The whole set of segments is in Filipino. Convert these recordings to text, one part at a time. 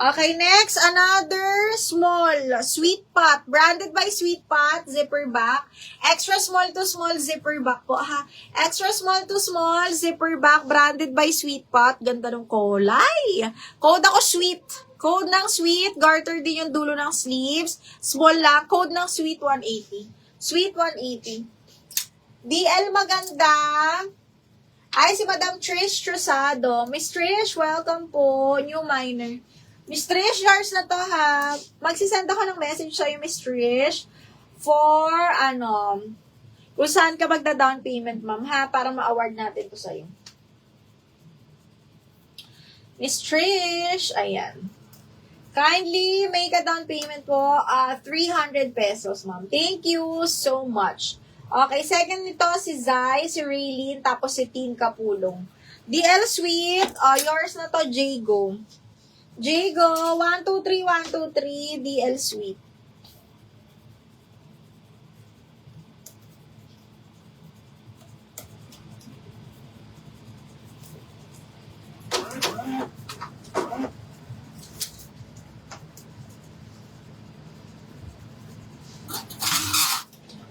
Okay, next, another small Sweet Pot. Branded by Sweet Pot, zipper back. Extra small to small, zipper back po, ha. Extra small to small, zipper back, branded by Sweet Pot. Ganda ng kulay. Code ako sweet. Code ng sweet. Garter din yung dulo ng sleeves. Small lang. Code ng sweet 180. Sweet 180. DL maganda. Ay, si Madam Trish Trusado. Miss Trish, welcome po. New minor. Miss Trish, yours na to, ha. Magsisend ako ng message sa'yo, Miss Trish, for, kung saan ka magda-down payment, ma'am, ha, para ma-award natin to sa'yo. Miss Trish, ayan. Kindly make a down payment po, 300 pesos, ma'am. Thank you so much. Okay, second nito, si Zai, si Raylene, tapos si Tin Kapulong. DL Sweet, yours na to, Jago. Jago, 123, 123, DL Sweet.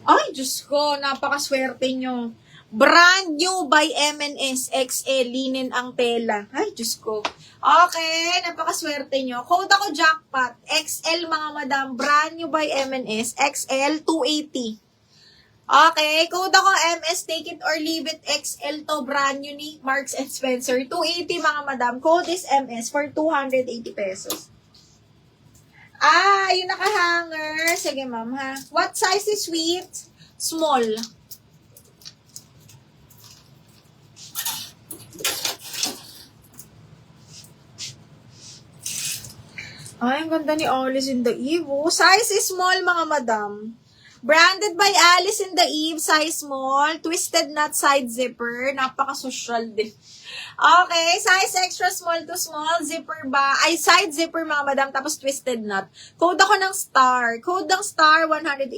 Ay, Diyos ko, napakaswerte nyo. Brand new by M&S XL, linen ang tela. Ay, Diyos ko. Okay, napakaswerte nyo. Code ako jackpot. XL mga madam. Brand new by M&S. XL 280. Okay, code ako MS. Take it or leave it. XL to. Brand new ni Marks and Spencer. 280 mga madam. Code is MS for 280 pesos. Yung nakahanger. Sige ma'am ha. What size is sweet? Small. Ay, ang ganda ni Alice in the Eve. Size is small, mga madam. Branded by Alice in the Eve, size small. Twisted knot side zipper. Napaka-social din. Okay, size extra small to small. Zipper ba? Ay, side zipper, mga madam. Tapos twisted knot. Code ako ng star. Code ng star, 180.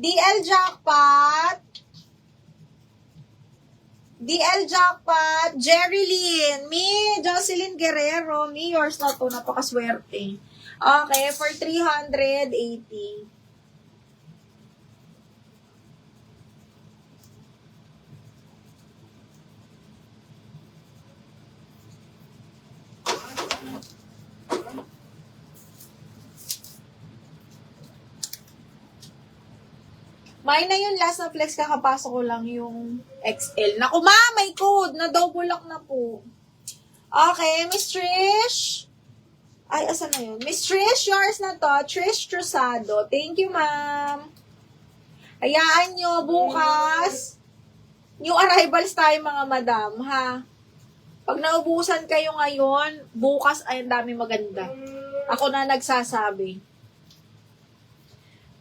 DL Jackpot. DL Jackpot, Jerry Lynn, me, Jocelyn Guerrero, me, yours na to, napakaswerte. Okay, for 380. May na yung last na flex, kakapasok ko lang yung XL. Naku ma, may code, na double lock na po. Okay, Miss Trish. Ay, asan na yun? Miss Trish, yours na to. Trish Trusado. Thank you, ma'am. Hayaan nyo, bukas. New arrivals tayo, mga madam, ha? Pag naubusan kayo ngayon, bukas ay ang dami maganda. Ako na nagsasabi.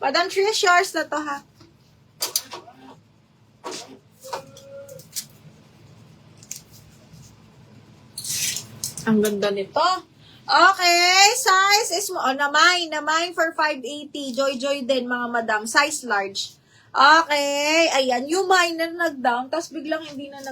Madam Trish, yours na to, ha? Ang ganda nito. Okay, size is mo. Na mine for 580. Joy din, mga madam. Size large. Okay, ayan. Yung mine na nag-down, tapos biglang hindi na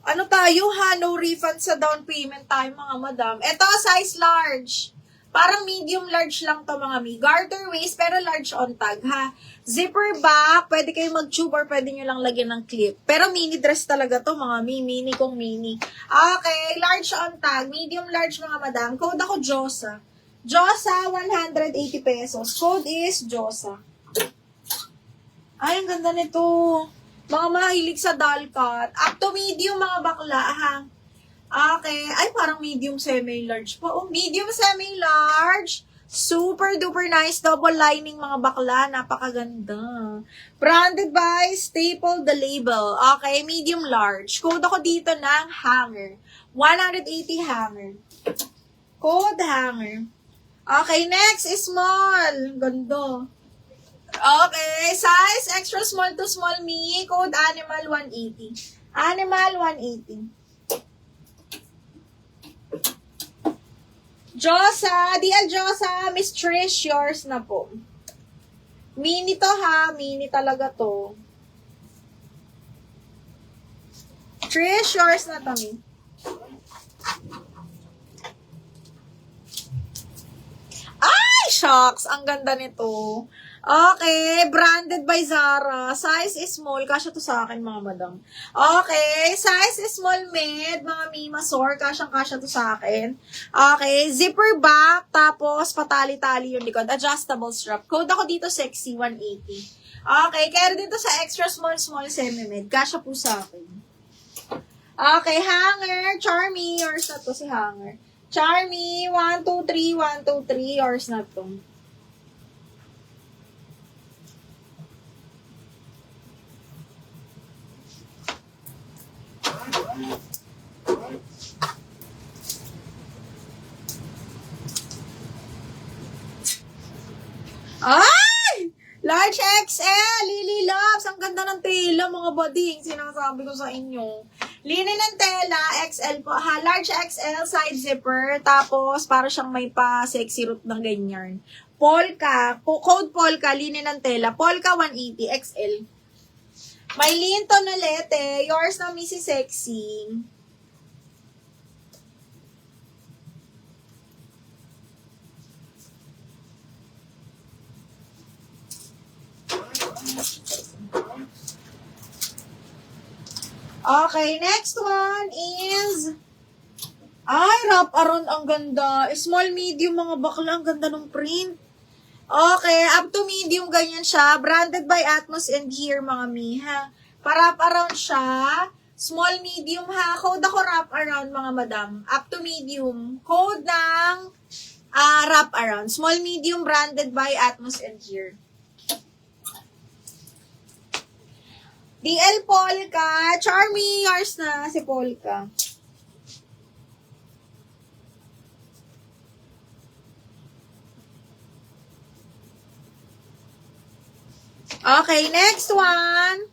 ano tayo ha? No refund sa down payment tayo, mga madam. Ito, size large. Parang medium large lang to, mga mi. Garter waist, pero large on tag, ha? Zipper back, pwede kayo mag-tube or pwede nyo lang lagyan ng clip. Pero mini dress talaga to, mga mi. Mini kong mini. Okay, large on tag. Medium large, mga madam. Code ako Josa. Josa, 180 pesos. Code is Josa. Ay, ang ganda nito. Mga mahilig sa doll cut. Up to medium, mga bakla, ha? Okay. Ay, parang medium semi-large po. Oh, medium semi-large. Super duper nice. Double lining, mga bakla. Napakaganda. Branded by Staple The Label. Okay, medium large. Code ako dito ng hanger. 180 hanger. Code hanger. Okay, next is small. Ganda. Okay, size extra small to small me. Code animal 180. Animal 180. Josa, DL Josa, Miss Trish, yours na po. Mini to ha, mini talaga to. Trish, yours na to, mi. Shucks, ang ganda nito. Okay, branded by Zara. Size is small. Kasya to sa akin, mga madam. Okay, size is small mid. Mga Mimasor, kasyang-kasya to sa akin. Okay, zipper back. Tapos, patali-tali yung likod. Adjustable strap. Code ako dito, sexy, 180. Okay, kaya dito sa extra small, semi-mid. Kasya po sa akin. Okay, hanger. Charmy. Yours na to si hanger. Charmy. 1, 2, 3. 1, 2, 3. Yours na to. Ay! Large XL! Lily Loves! Ang ganda ng tela, mga bading. Sinasabi ko sa inyo. Linen ng tela, XL po. Ha, large XL, side zipper. Tapos, para siyang may pa-sexy root ng ganyan. Polka. Code Polka, linen ng tela. Polka 180, XL. May linto na lete. Yours na, Mrs. Sexy. Okay, next one is... Ay, wrap around, ang ganda. Small, medium, mga bakla, ang ganda ng print. Okay, up to medium, ganyan siya. Branded by Atmos and Here, mga miha. Pa-wrap around siya. Small, medium, ha. Code ako wrap around, mga madam. Up to medium. Code ng wrap around. Small, medium, branded by Atmos and Here. DL Polka. Charmy, yours na si Polka. Okay, next one.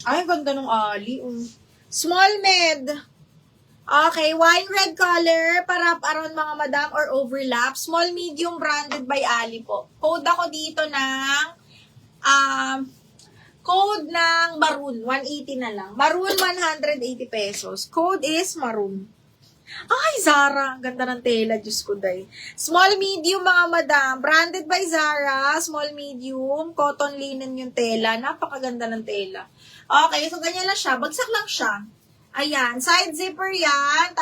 Ay, ganda ng ali. Small med. Okay, wine red color, para around, mga madam, or overlap. Small, medium, branded by Ali po. Code ako dito ng, code ng maroon, 180 na lang. Maroon, 180 pesos. Code is maroon. Ay, Zara. Ganda ng tela, Diyos ko, day. Small, medium, mga madam. Branded by Zara. Small, medium. Cotton linen yung tela. Napakaganda ng tela. Okay, so ganyan lang siya. Bagsak lang siya. Ayan, side zipper yan.